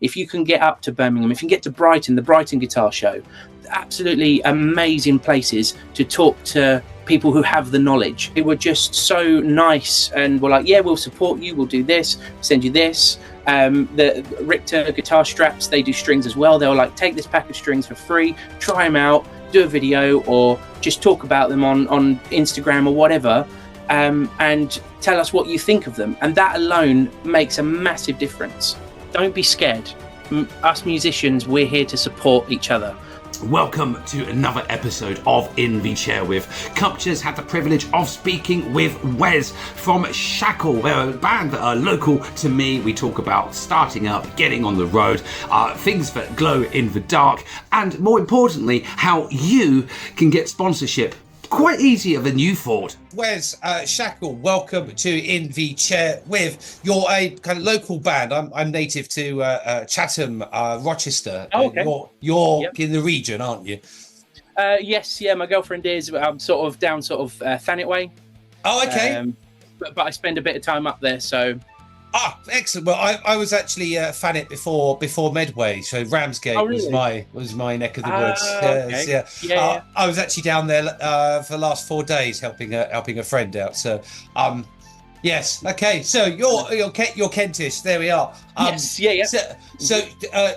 if you can get up to Birmingham, if you can get to Brighton, the Brighton Guitar Show, absolutely amazing places to talk to people who have the knowledge. They were just so nice and were like, yeah, we'll support you, we'll do this, send you this. The Richter guitar straps, they do strings as well. They'll like, take this pack of strings for free, try them out, do a video, or just talk about them on Instagram or whatever, and tell us what you think of them. And that alone makes a massive difference. Don't be scared. Us musicians, we're here to support each other. Welcome to another episode of In the Chair With. Cupchers had the privilege of speaking with Wes from Shackle. They're a band that are local to me. We talk about starting up, getting on the road, things that glow in the dark, and more importantly, how you can get sponsorship quite easier than you thought. Wes, Shackle, welcome to In the Chair With. You're a kind of local band. I'm native to Chatham, Rochester. Oh, okay. You're in the region, aren't you? Yes, yeah, my girlfriend is. I'm sort of down Thanet way. Oh, okay. But I spend a bit of time up there, so... Ah, excellent. Well, I was actually Thanet before Medway, so Ramsgate was my neck of the woods. Okay. Yeah. I was actually down there for the last 4 days helping a friend out. So, yes, okay. So you're Kentish. There we are. Yes, yeah. So,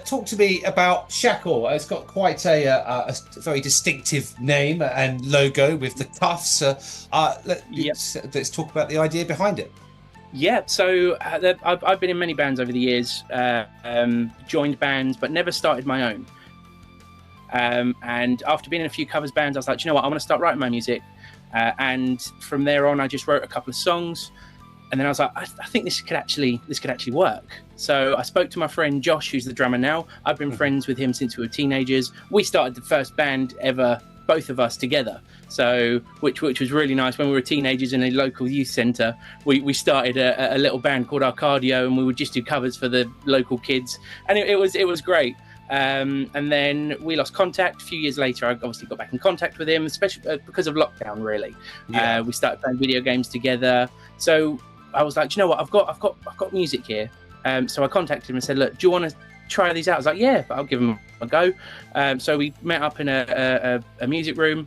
talk to me about Shackle. It's got quite a very distinctive name and logo with the cuffs. Let's talk about the idea behind it. Yeah, so I've been in many bands over the years, joined bands, but never started my own. And after being in a few covers bands, I was like, you know what, I want to start writing my music. And from there on, I just wrote a couple of songs. And then I was like, I think this could actually work. So I spoke to my friend Josh, who's the drummer now. I've been friends with him since we were teenagers. We started the first band ever, both of us together. So, which was really nice. When we were teenagers in a local youth centre, we started a little band called Arcadio, and we would just do covers for the local kids, and it was great. And then we lost contact. A few years later, I obviously got back in contact with him, especially because of lockdown. Really, we started playing video games together. So I was like, you know what, I've got music here. So I contacted him and said, look, do you want to try these out? I was like, yeah, I'll give them a go. So we met up in a music room,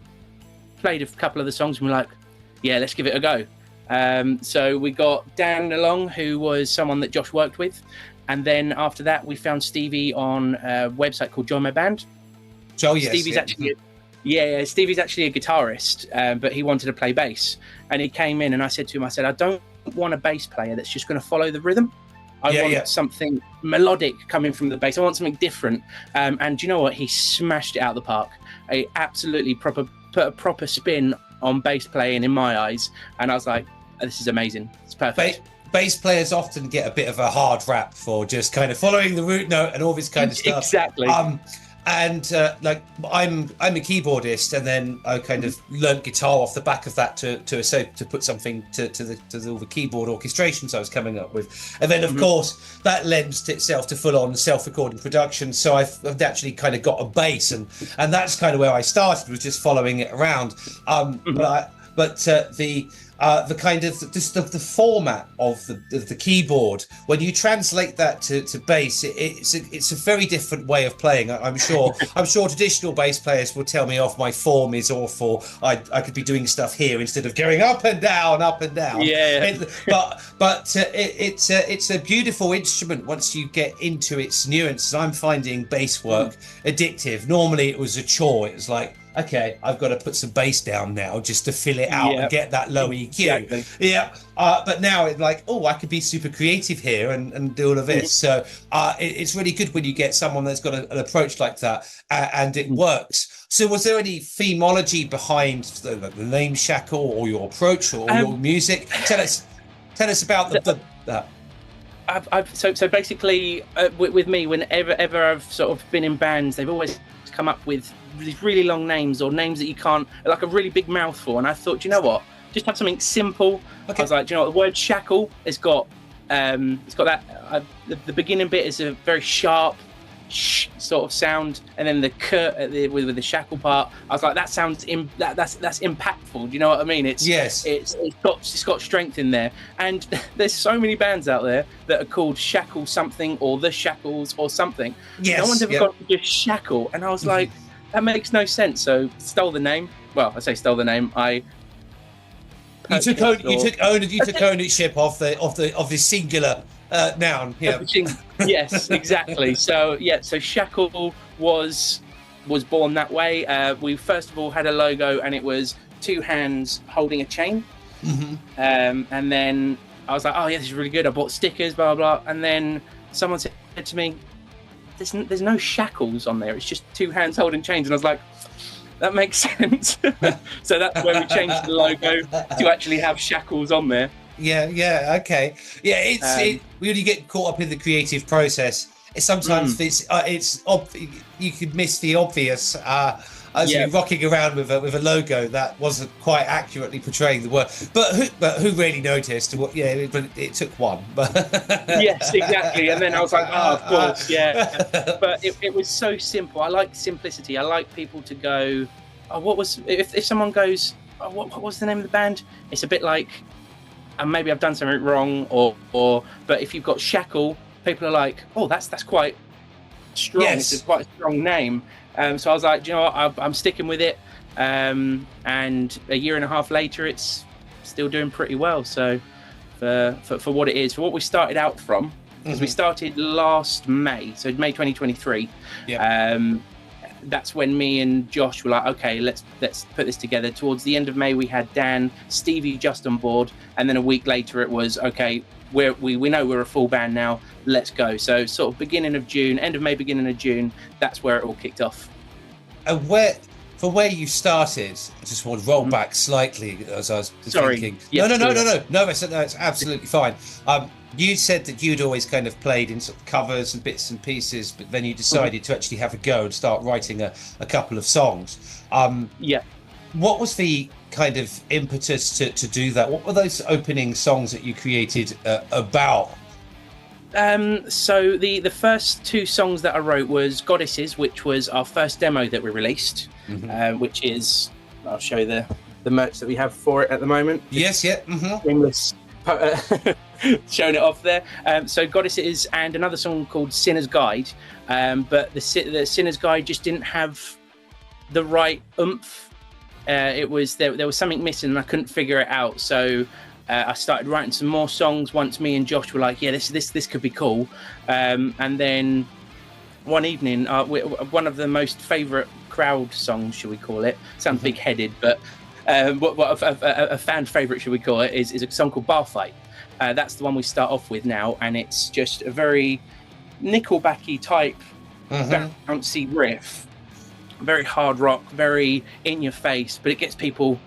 played a couple of the songs, and we're like, yeah, let's give it a go. So we got Dan along, who was someone that Josh worked with, and then after that we found Stevie on a website called Join My Band. Oh, yes. Stevie's actually a guitarist, but he wanted to play bass, and he came in, and I said to him, I don't want a bass player that's just going to follow the rhythm. I want something melodic coming from the bass. I want something different. And you know what? He smashed it out of the park. He absolutely put a proper spin on bass playing in my eyes. And I was like, this is amazing. It's perfect. Bass players often get a bit of a hard rap for just kind of following the root note and all this kind of stuff. Exactly. Like I'm a keyboardist, and then I kind of learned guitar off the back of that to put something to all the keyboard orchestrations I was coming up with, and then of course that lends itself to full on self-recording production. So I've actually kind of got a bass, and that's kind of where I started, was just following it around. The kind of just the format of the keyboard, when you translate that to bass, it's a very different way of playing. I'm sure traditional bass players will tell me off my form is awful. I could be doing stuff here instead of going up and down. Yeah. It's a beautiful instrument once you get into its nuances. I'm finding bass work addictive. Normally it was a chore. It was like, okay, I've got to put some bass down now just to fill it out and get that low EQ. Exactly. Yeah. But now it's like, I could be super creative here and do all of this. So it's really good when you get someone that's got an approach like that and it works. So was there any themology behind the name Shackle, or your approach, or your music? Tell us about that. So basically, with me, whenever I've sort of been in bands, they've always come up with these really long names, or names that you can't, like a really big mouthful. And I thought, you know what, just have something simple. Okay. I was like, you know what, the word shackle, it's got that the beginning bit is a very sharp shh sort of sound, and then the k with the shackle part. I was like, that sounds that's impactful. Do you know what I mean? It's got strength in there. And there's so many bands out there that are called Shackle something or the Shackles or something. No one's ever got to just Shackle, and I was like, that makes no sense. So stole the name. Well, I say stole the name. You took ownership of the singular noun. Yeah. Yes, exactly. So Shackle was born that way. We first of all had a logo, and it was two hands holding a chain. And then I was like, oh yeah, this is really good. I bought stickers, blah blah blah. And then someone said to me, there's no shackles on there. It's just two hands holding chains. And I was like, that makes sense. So that's when we changed the logo to actually have shackles on there. Yeah, okay. Yeah, we really get caught up in the creative process. Sometimes you could miss the obvious as you're rocking around with a logo that wasn't quite accurately portraying the word. But who really noticed? But it took one. Yes, exactly. And then I was like, oh, of course, yeah. But it was so simple. I like simplicity. I like people to go, oh, if someone goes, oh, what was the name of the band? It's a bit like, and maybe I've done something wrong, but if you've got Shackle, people are like, oh, that's quite strong. Yes. It's quite a strong name. So I was like, do you know what? I'm sticking with it. And a year and a half later, it's still doing pretty well. So for what it is, for what we started out from, because we started last May, so May 2023. Yeah. That's when me and Josh were like, okay, let's put this together. Towards the end of May, we had Dan, Stevie just on board, and then a week later it was, okay, we know we're a full band now, let's go. So sort of beginning of June, end of May, beginning of June, that's where it all kicked off. And where you started, I just want to roll back slightly as I was thinking. Yes, No, it's absolutely fine. You said that you'd always kind of played in sort of covers and bits and pieces, but then you decided to actually have a go and start writing a couple of songs. What was the kind of impetus to do that? What were those opening songs that you created about? So the first two songs that I wrote was Goddesses, which was our first demo that we released, which is, I'll show you the merch that we have for it at the moment. Yes, yeah. Showing it off there. So Goddesses and another song called Sinner's Guide, but the Sinner's Guide just didn't have the right oomph. There was something missing, and I couldn't figure it out. So I started writing some more songs once me and Josh were like, yeah, this could be cool. And then one evening, one of the most favourite crowd songs, should we call it? Sounds big-headed, but a fan favourite, should we call it, is a song called Bar Fight. That's the one we start off with now, and it's just a very Nickelback-y type bouncy riff. Very hard rock, very in your face, but it gets people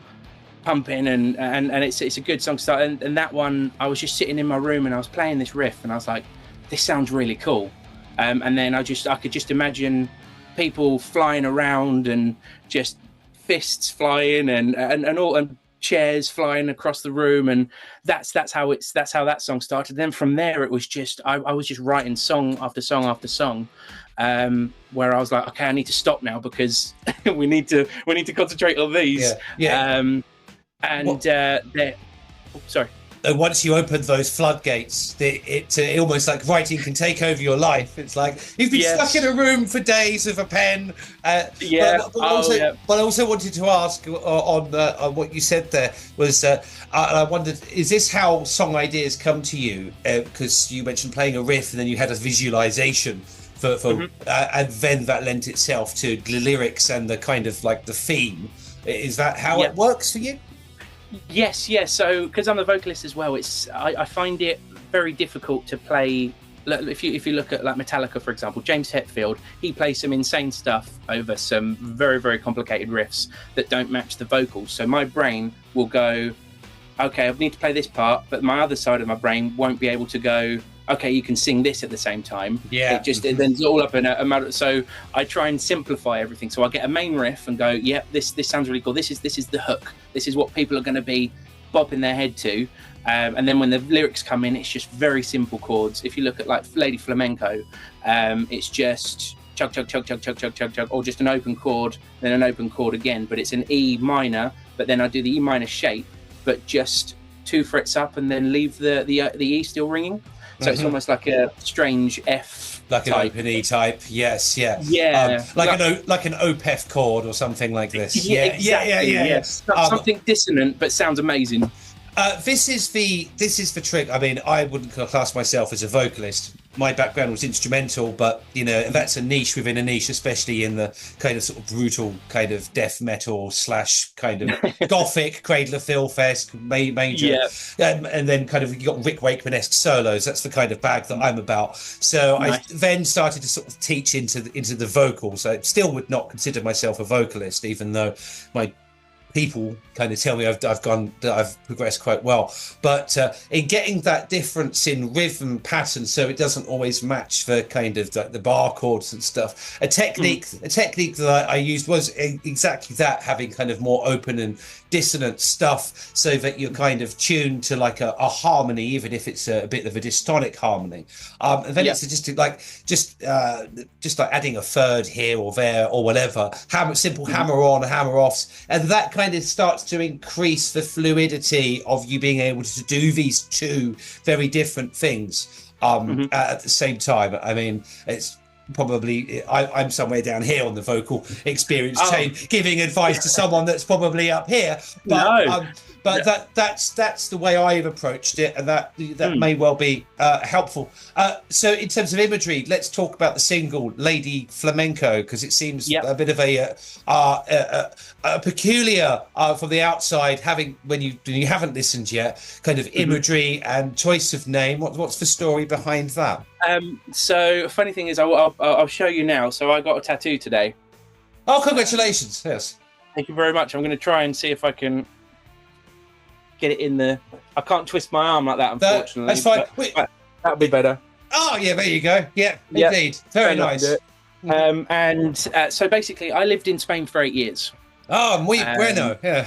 pumping, and it's a good song to start. And that one, I was just sitting in my room and I was playing this riff, and I was like, this sounds really cool. And then I could just imagine people flying around and just fists flying and chairs flying across the room, and that's how that song started. Then from there, it was just I was just writing song after song after song. Where I was like, okay, I need to stop now because we need to concentrate on these. Sorry. Once you open those floodgates, it almost like writing can take over your life. It's like you've been stuck in a room for days with a pen. But I also wanted to ask on what you said there was, I wondered, is this how song ideas come to you? Because you mentioned playing a riff and then you had a visualization for and then that lent itself to the lyrics and the kind of like the theme. Is that how it works for you? Yes. So, because I'm a vocalist as well, I find it very difficult to play. If you look at like Metallica, for example, James Hetfield, he plays some insane stuff over some very, very complicated riffs that don't match the vocals. So my brain will go, okay, I need to play this part, but my other side of my brain won't be able to go, okay, you can sing this at the same time. It then it's all up in a matter. So I try and simplify everything. So I get a main riff and go, yep, this sounds really cool. This is the hook. This is what people are going to be bopping their head to. And then when the lyrics come in, it's just very simple chords. If you look at like Lady Flamenco, it's just chug, chug, chug, chug, chug, chug, chug, chug, or just an open chord, then an open chord again. But it's an E minor, but then I do the E minor shape, but just 2 frets up and then leave the E still ringing. So it's almost like a strange F, like type. an open E type. Yes, yeah, like an OPEF chord or something like this. Yeah, exactly, yeah. Something dissonant but sounds amazing. This is the trick. I mean, I wouldn't class myself as a vocalist. My background was instrumental, but you know, that's a niche within a niche, especially in the kind of sort of brutal kind of death metal / kind of gothic Cradle of Filth-esque major. And then kind of you got Rick Wakeman-esque solos. That's the kind of bag that I'm about. So nice. I then started to sort of teach into the vocals. I still would not consider myself a vocalist, even though my people kind of tell me I've progressed quite well, but in getting that difference in rhythm pattern, so it doesn't always match the kind of the bar chords and stuff. A technique that I used was exactly that, having kind of more open and dissonant stuff, so that you're kind of tuned to like a harmony, even if it's a bit of a dystonic harmony. And then it's just like adding a third here or there or whatever. Simple hammer on, hammer offs, and that kind of starts to increase the fluidity of you being able to do these two very different things at the same time. I mean, it's probably I'm somewhere down here on the vocal experience chain, giving advice to someone that's probably up here, but that's the way I've approached it, and that may well be helpful. So in terms of imagery, let's talk about the single Lady Flamenco, because it seems a bit of a peculiar from the outside, having when you haven't listened yet, kind of imagery and choice of name. What's the story behind that? So funny thing is, I'll show you now. So I got a tattoo today. Oh, congratulations! Yes, thank you very much. I'm going to try and see if I can get it in the. I can't twist my arm like that, unfortunately. That's fine. That'll be better. Oh yeah, there you go. Yeah, indeed, very nice. And so basically, I lived in Spain for 8 years. Oh, muy bueno. Yeah.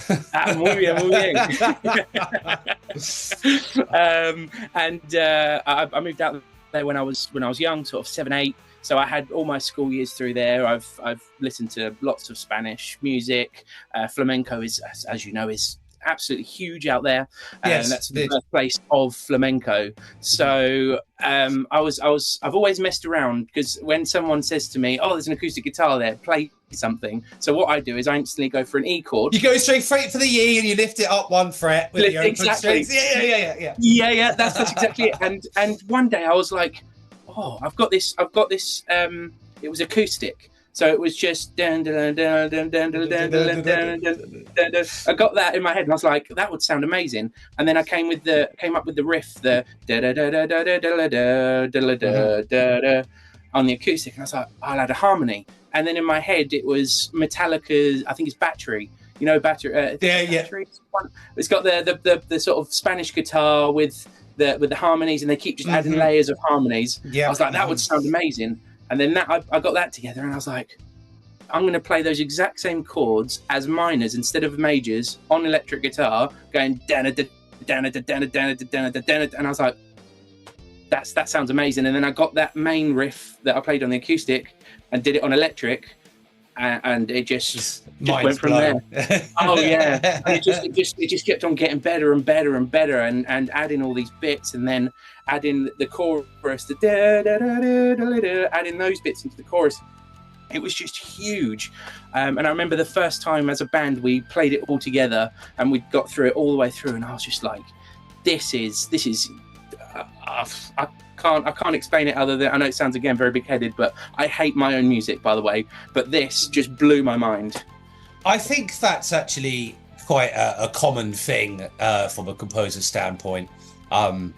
Muy bien, muy bien. I moved out there when I was young, sort of 7, 8. So I had all my school years through there. I've listened to lots of Spanish music. Flamenco is, as you know, is absolutely huge out there. Yes, and that's the birthplace of flamenco. So I've always messed around, because when someone says to me, "Oh, there's an acoustic guitar there, play something," so what I do is I instantly go for an E chord. You go straight for the E and you lift it up 1 fret with the open strings. Yeah. That's exactly it. And one day I was like, "Oh, I've got this." It was acoustic. So it was just I got that in my head, and I was like, that would sound amazing. And then I came up with the riff, the on the acoustic, and I was like, I'll add a harmony. And then in my head it was Metallica's, I think it's Battery. You know, Battery. Battery. It's got the sort of Spanish guitar with the harmonies, and they keep just adding layers of harmonies. I was like, that would sound amazing. And then I got that together, and I was like, I'm going to play those exact same chords as minors instead of majors on electric guitar, going and I was like, that sounds amazing. And then I got that main riff that I played on the acoustic and did it on electric, and it just went from there. Oh yeah, and it just kept on getting better and better and better, and adding all these bits, and then adding the chorus, adding those bits into the chorus. It was just huge. And I remember the first time as a band we played it all together, and we got through it all the way through, and I was just like, this is I can't explain it other than, I know it sounds again very big-headed, but I hate my own music, by the way, but this just blew my mind. I think that's actually quite a common thing from a composer's standpoint. I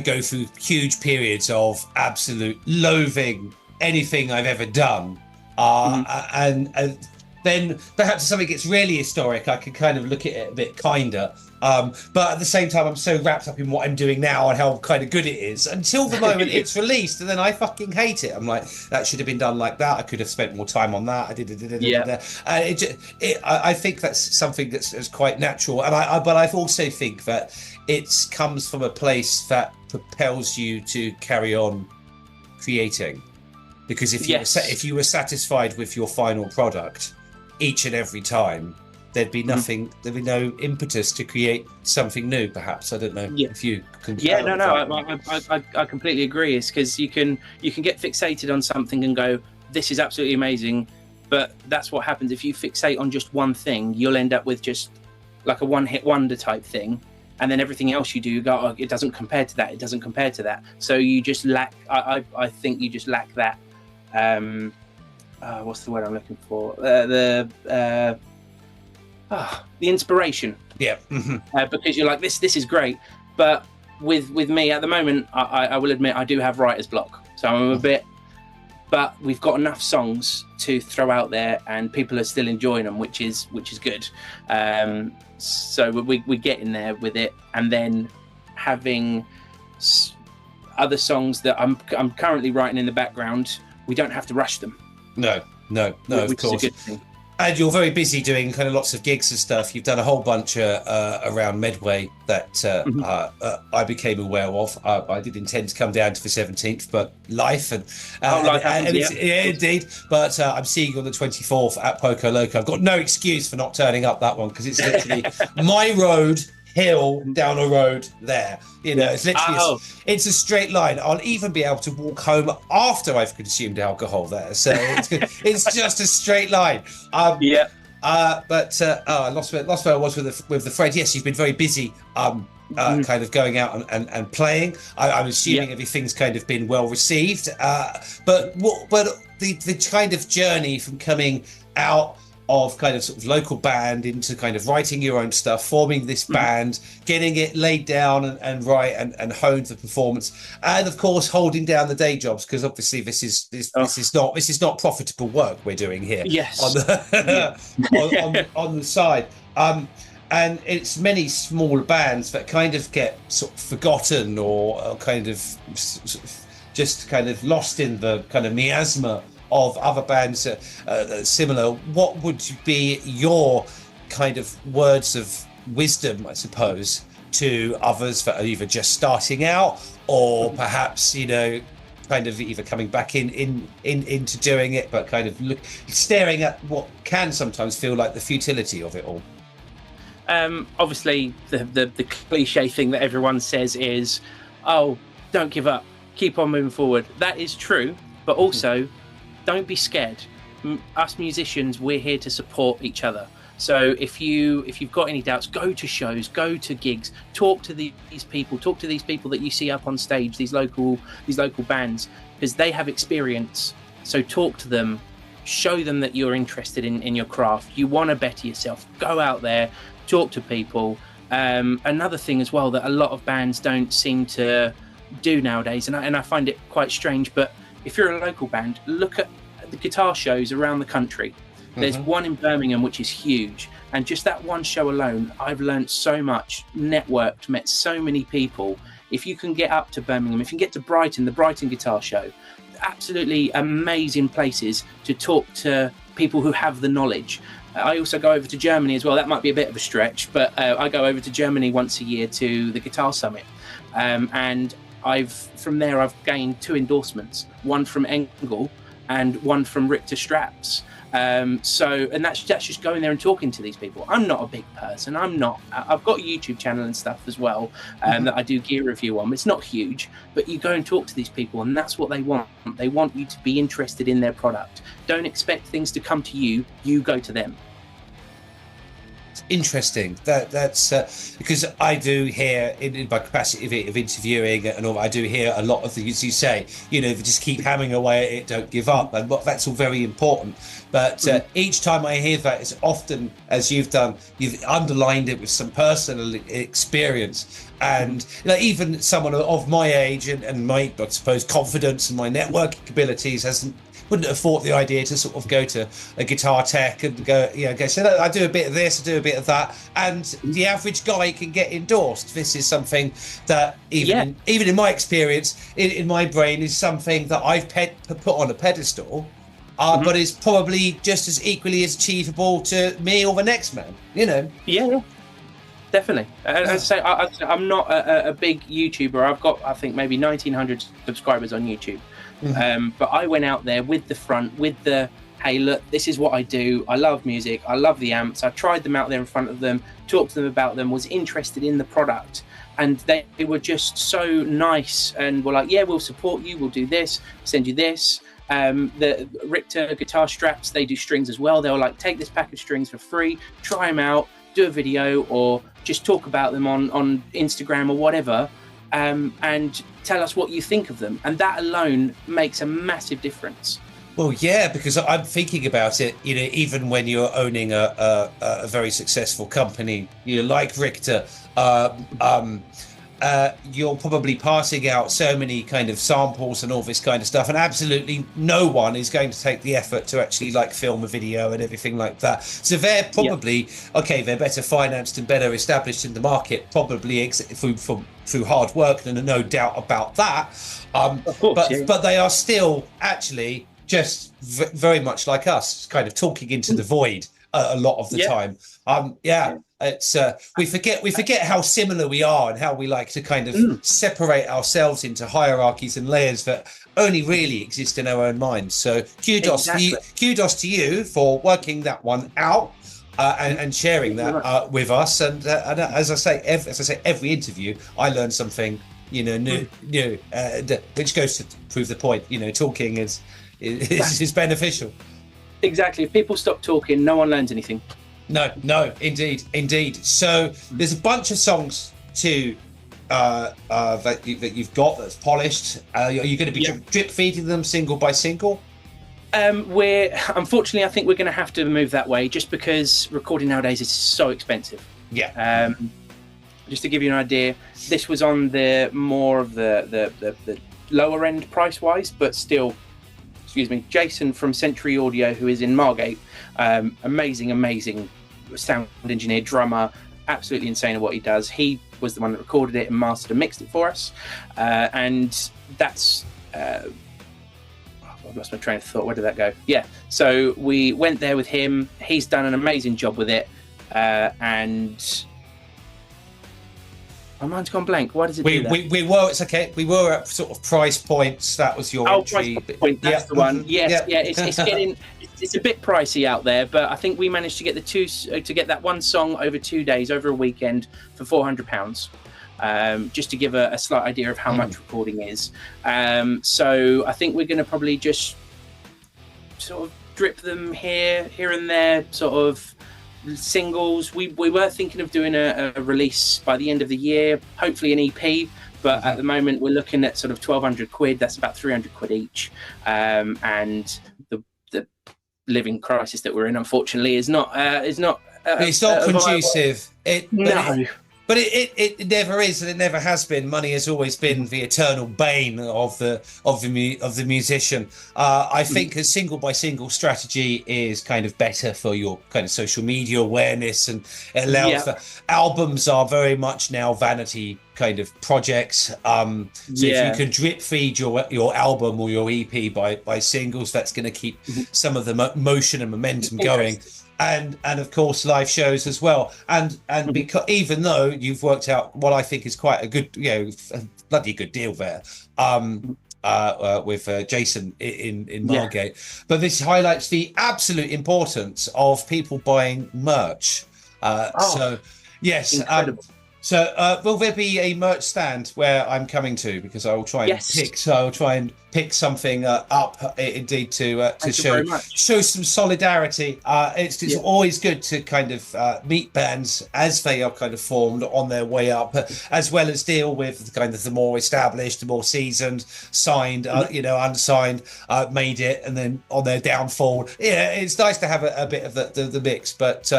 go through huge periods of absolute loathing anything I've ever done, and then perhaps if something gets really historic, I can kind of look at it a bit kinder. But at the same time, I'm so wrapped up in what I'm doing now and how kind of good it is until the moment it's released, and then I fucking hate it. I'm like, that should have been done like that. I could have spent more time on that. I think that's something that's quite natural, and but I also think that it comes from a place that propels you to carry on creating, because if you were satisfied with your final product each and every time, there'd be nothing, there'd be no impetus to create something new, perhaps. I don't know if you can. I completely agree. It's because you can get fixated on something and go, this is absolutely amazing, but that's what happens if you fixate on just one thing. You'll end up with just like a one-hit wonder type thing, and then everything else you do, you go, oh, it doesn't compare to that, it doesn't compare to that. So you just lack, I think you just lack that, what's the word I'm looking for? The inspiration. Yeah. Because you're like, this is great. But with me at the moment, I will admit I do have writer's block. So I'm a bit, but we've got enough songs to throw out there and people are still enjoying them, which is good. So we get in there with it, and then having other songs that I'm currently writing in the background, we don't have to rush them. No, of course. Is a good thing. And you're very busy doing kind of lots of gigs and stuff. You've done a whole bunch around Medway that I became aware of. I did intend to come down to the 17th, but life and indeed. But I'm seeing you on the 24th at Poco Loco. I've got no excuse for not turning up that one, because it's literally my road, hill, down a road there. It's literally it's a straight line. I'll even be able to walk home after I've consumed alcohol there. So it's just a straight line. I lost where I was with the friend. Yes, you've been very busy. Kind of going out and playing. I'm assuming everything's kind of been well received. But the kind of journey from coming out of kind of sort of local band into kind of writing your own stuff, forming this band, getting it laid down and right and honed for performance, and of course holding down the day jobs, because obviously this is not profitable work we're doing here. Yes. On the on the side. And it's many small bands that kind of get sort of forgotten or kind of just kind of lost in the kind of miasma of other bands similar. What would be your kind of words of wisdom, I suppose, to others that are either just starting out or perhaps, kind of either coming back into doing it, but kind of staring at what can sometimes feel like the futility of it all? Obviously, the cliche thing that everyone says is, oh, don't give up, keep on moving forward. That is true, but also don't be scared. Us musicians, we're here to support each other. So if you've got any doubts, go to shows, go to gigs, talk to these people that you see up on stage, these local bands, because they have experience. So talk to them, show them that you're interested in your craft. You want to better yourself. Go out there, talk to people. Another thing as well that a lot of bands don't seem to do nowadays, and I find it quite strange, but if you're a local band, look at the guitar shows around the country. There's one in Birmingham, which is huge. And just that one show alone, I've learned so much, networked, met so many people. If you can get up to Birmingham, if you can get to Brighton, the Brighton Guitar Show, absolutely amazing places to talk to people who have the knowledge. I also go over to Germany as well. That might be a bit of a stretch, but I go over to Germany once a year to the Guitar Summit. And from there I've gained 2 endorsements, one from Engel and one from Richter Straps. And that's just going there and talking to these people. I'm not a big person. I've got a YouTube channel and stuff as well that I do gear review on. It's not huge, but you go and talk to these people, and that's what they want. They want you to be interested in their product. Don't expect things to come to you. You go to them. Interesting. That's because I do hear in my capacity of interviewing and all, I do hear a lot of things you say, just keep hammering away at it, don't give up, and that's all very important. But each time I hear that, it's often, as you've done, you've underlined it with some personal experience. And even someone of my age and my, I suppose, confidence and my networking abilities hasn't wouldn't have thought the idea to sort of go to a guitar tech and go, so I do a bit of this, I do a bit of that, and the average guy can get endorsed. This is something that even in my experience, in my brain, is something that I've put on a pedestal. But it's probably just as equally as achievable to me or the next man, Yeah, definitely. As I say, I'm not a big YouTuber. I've got, I think, maybe 1,900 subscribers on YouTube. But I went out there with the front, with the, hey, look, this is what I do. I love music. I love the amps. I tried them out there in front of them, talked to them about them, was interested in the product. And they were just so nice and were like, yeah, we'll support you. We'll do this, send you this. The Richter guitar straps, they do strings as well. They'll like, take this pack of strings for free, try them out, do a video, or just talk about them on Instagram or whatever, and tell us what you think of them. And that alone makes a massive difference. Well, yeah, because I'm thinking about it, even when you're owning a very successful company, like Richter, you're probably passing out so many kind of samples and all this kind of stuff, and absolutely no one is going to take the effort to actually like film a video and everything like that. So they're probably they're better financed and better established in the market, probably through hard work, and no doubt about that. Of course, but they are still actually just very much like us, kind of talking into the void a lot of the time. It's we forget how similar we are and how we like to kind of separate ourselves into hierarchies and layers that only really exist in our own minds. So kudos to you for working that one out and sharing that with us. And as I say, every interview I learn something new, which goes to prove the point. Talking is beneficial. Exactly. If people stop talking, no one learns anything. No, indeed. So there's a bunch of songs that you've got that's polished. Are you going to be drip feeding them single by single? Unfortunately, I think we're going to have to move that way, just because recording nowadays is so expensive. Yeah. Just to give you an idea, this was on the more of the lower end price wise, but still. Excuse me, Jason from Century Audio, who is in Margate, amazing sound engineer, drummer, absolutely insane at what he does. He was the one that recorded it and mastered and mixed it for us, and that's I've lost my train of thought. Where did that go? So we went there with him. He's done an amazing job with it, and my mind's gone blank. Why does it do that? It's okay. We were at sort of price points. That was your entry. Price point. That's the one. Yes. It's getting. It's a bit pricey out there, but I think we managed to get that one song over 2 days, over a weekend, for £400. Just to give a slight idea of how much recording is. So I think we're going to probably just sort of drip them here and there, sort of. Singles. We were thinking of doing a release by the end of the year, hopefully an EP, but at the moment we're looking at sort of 1,200 quid. That's about 300 quid each, and the living crisis that we're in, unfortunately, is not it's not conducive. But it never is, and it never has been. Money has always been the eternal bane of the musician. I think a single by single strategy is kind of better for your kind of social media awareness, and it allows albums are very much now vanity kind of projects. So if you can drip feed your album or your EP by singles, that's going to keep some of the motion and momentum going. And of course live shows as well, and because even though you've worked out what I think is quite a good, a bloody good deal there with Jason in Margate, but this highlights the absolute importance of people buying merch. So yes, incredible. So will there be a merch stand where I'm coming to? Because I will try and pick something up indeed to show some solidarity. It's always good to kind of meet bands as they are kind of formed on their way up, as well as deal with kind of the more established, the more seasoned, signed, unsigned, made it, and then on their downfall. Yeah, it's nice to have a bit of the mix, but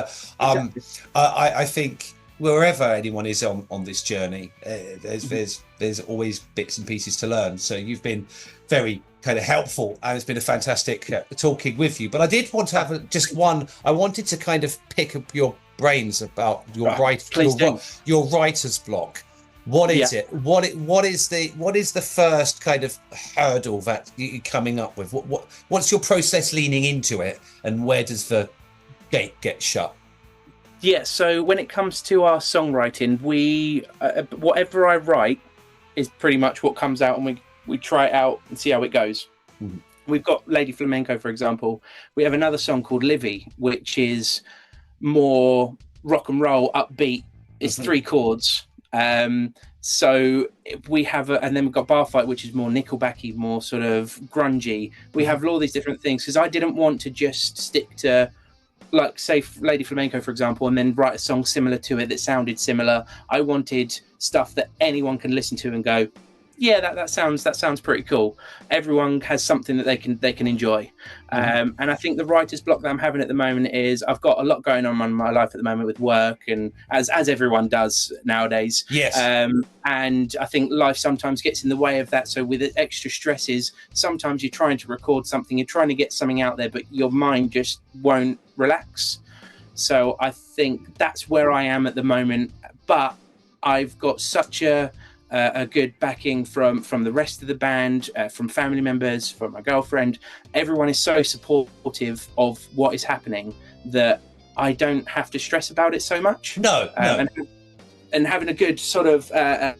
I think wherever anyone is on this journey, there's always bits and pieces to learn. So you've been very kind of helpful, and it's been a fantastic talking with you. But I did want to have I wanted to kind of pick up your brains about your your writer's block. What is it? What is the first kind of hurdle that you're coming up with? What's your process leaning into it, and where does the gate get shut? Yeah, so when it comes to our songwriting, we whatever I write is pretty much what comes out, and we try it out and see how it goes. Mm. We've got Lady Flamenco, for example. We have another song called Livy, which is more rock and roll, upbeat. It's 3 chords. So we have, and then we've got Bar Fight, which is more Nickelbacky, more sort of grungy. We have all these different things because I didn't want to just stick to, like, say, Lady Flamenco, for example, and then write a song similar to it that sounded similar. I wanted stuff that anyone can listen to and go, yeah, that sounds pretty cool. Everyone has something that they can enjoy. And I think the writer's block that I'm having at the moment is I've got a lot going on in my life at the moment with work, and as everyone does nowadays. Yes. And I think life sometimes gets in the way of that. So with the extra stresses, sometimes you're trying to record something, you're trying to get something out there, but your mind just won't relax. So I think that's where I am at the moment. But I've got such a good backing from the rest of the band, from family members, from my girlfriend. Everyone is so supportive of what is happening that I don't have to stress about it so much. No. And having a good sort of a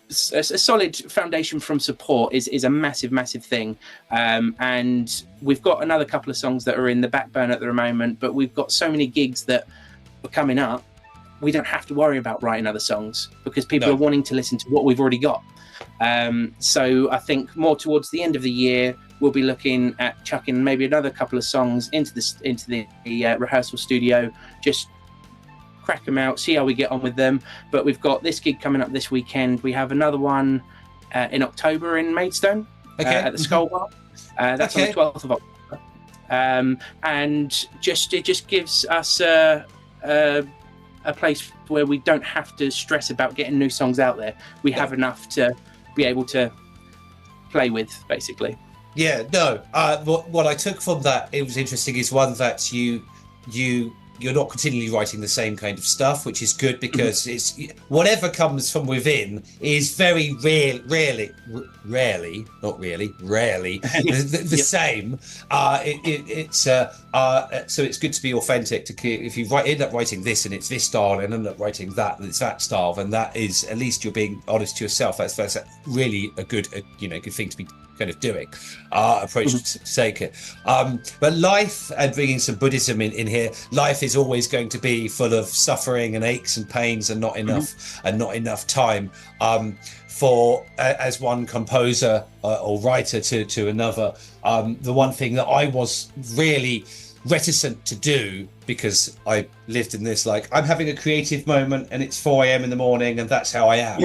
solid foundation from support is a massive thing. And we've got another couple of songs that are in the back burner at the moment, but we've got so many gigs that are coming up. We don't have to worry about writing other songs because people are wanting to listen to what we've already got. So I think more towards the end of the year, we'll be looking at chucking maybe another couple of songs into the rehearsal studio, just crack them out, see how we get on with them. But we've got this gig coming up this weekend. We have another one in October in Maidstone at the Skull Bar. That's on the 12th of October. And it just gives us a place where we don't have to stress about getting new songs out there. We have enough to be able to play with, basically. Yeah, no. What I took from that, it was interesting, is one that you're not continually writing the same kind of stuff, which is good because it's whatever comes from within is very rarely the same. So it's good to be authentic. If you end up writing this and it's this style, and end up writing that and it's that style, then that is, at least you're being honest to yourself. That's really a good good thing to be kind of doing, approach to take it. But life, and bringing some Buddhism in here, life is always going to be full of suffering and aches and pains, and not enough time for as one composer or writer to another. The one thing that I was really reticent to do, because I lived in this, like, I'm having a creative moment and it's 4 a.m. in the morning and that's how I am.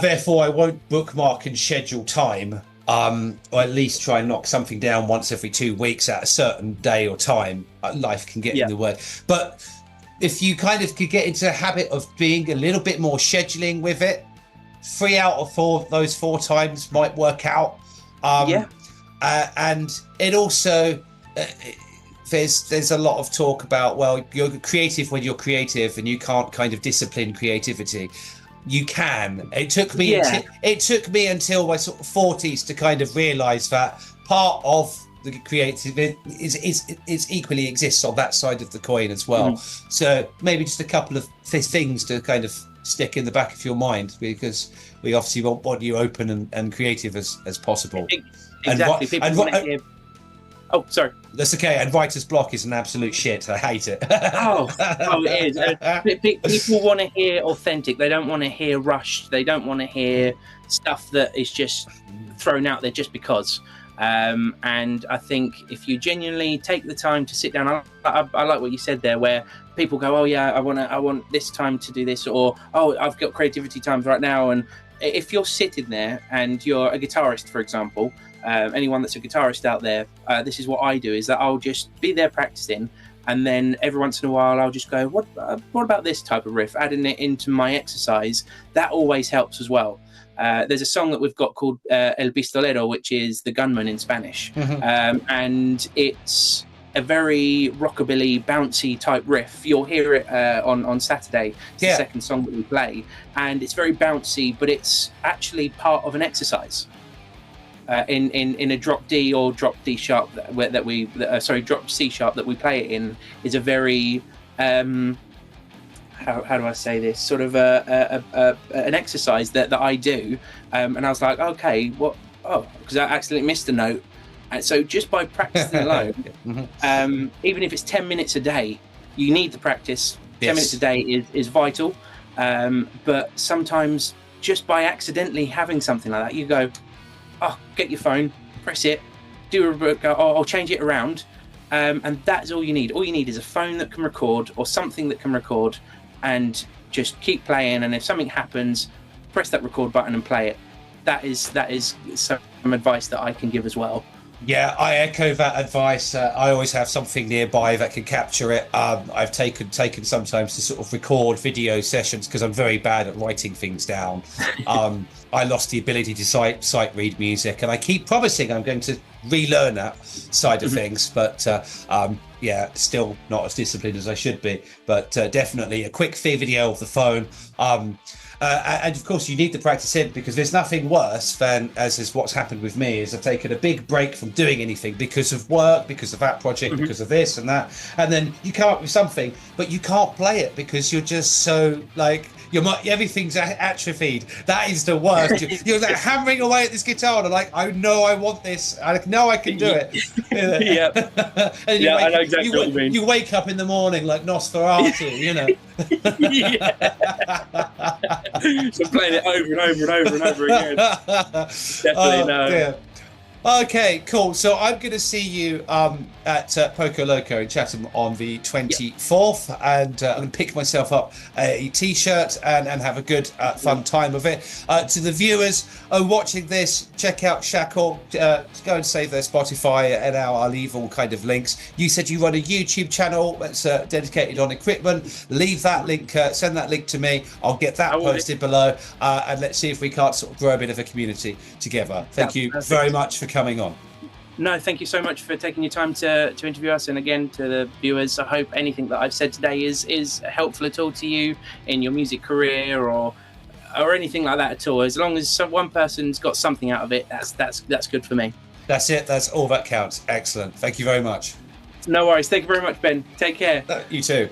Therefore I won't bookmark and schedule time, or at least try and knock something down once every 2 weeks at a certain day or time. Life can get in the way. But if you kind of could get into a habit of being a little bit more scheduling with it, 3 out of 4 those 4 times might work out. And it also there's a lot of talk about, well, you're creative when you're creative and you can't kind of discipline creativity. You can. It took me until my sort of 40s to kind of realise that part of the creative is equally exists on that side of the coin as well. So maybe just a couple of things to kind of stick in the back of your mind, because we obviously want you open and creative as possible. Exactly. Oh, sorry. That's okay. And writer's block is an absolute shit. I hate it. It is. People want to hear authentic. They don't want to hear rushed. They don't want to hear stuff that is just thrown out there just because. And I think if you genuinely take the time to sit down, I like what you said there, where people go, oh yeah, I want this time to do this, or oh, I've got creativity times right now. And if you're sitting there and you're a guitarist, for example, anyone that's a guitarist out there, this is what I do, is that I'll just be there practicing, and then every once in a while I'll just go, what about this type of riff, adding it into my exercise. That always helps as well. There's a song that we've got called El Pistolero, which is the gunman in Spanish. And it's a very rockabilly, bouncy type riff. You'll hear it on Saturday. It's the second song that we play. And it's very bouncy, but it's actually part of an exercise. In a drop D or drop D sharp drop C sharp that we play it in is a very how do I say this, sort of an exercise that I do, and I was like, okay, because I accidentally missed a note, and so just by practicing alone, even if it's 10 minutes a day, you need the practice. 10 minutes a day is vital, but sometimes just by accidentally having something like that, you go, get your phone, press it, do a book, I'll change it around, and that's all you need. All you need is a phone that can record or something that can record, and just keep playing. And if something happens, press that record button and play it. That is some advice that I can give as well. Yeah, I echo that advice. I always have something nearby that can capture it. I've taken sometimes to sort of record video sessions because I'm very bad at writing things down. I lost the ability to sight read music, and I keep promising I'm going to relearn that side of things, but still not as disciplined as I should be. But definitely a quick video of the phone. And of course you need to practice it, because there's nothing worse than, as is what's happened with me, is I've taken a big break from doing anything because of work, because of that project, because of this and that, and then you come up with something but you can't play it because you're just so like everything's atrophied. That is the worst. You're like hammering away at this guitar and I'm like, I know I want this, I know I can do it. And I know exactly what you mean. You wake up in the morning like Nosferatu, you know. So playing it over and over and over and over again. Definitely no. Dear. Okay, cool. So I'm going to see you at Poco Loco in Chatham on the 24th, and I'm going to pick myself up a t-shirt and have a good fun time of it. To the viewers watching this, check out Shackle. Go and save their Spotify, and I'll leave all kind of links. You said you run a YouTube channel that's dedicated on equipment. Leave that link, send that link to me. I'll get that posted below, and let's see if we can't sort of grow a bit of a community together. Thank you very much for coming on. No, thank you so much for taking your time to interview us. And again, to the viewers, I hope anything that I've said today is helpful at all to you in your music career or anything like that at all. As long as one person's got something out of it, that's good for me. That's it. That's all that counts. Excellent. Thank you very much. No worries. Thank you very much, Ben. Take care. You too.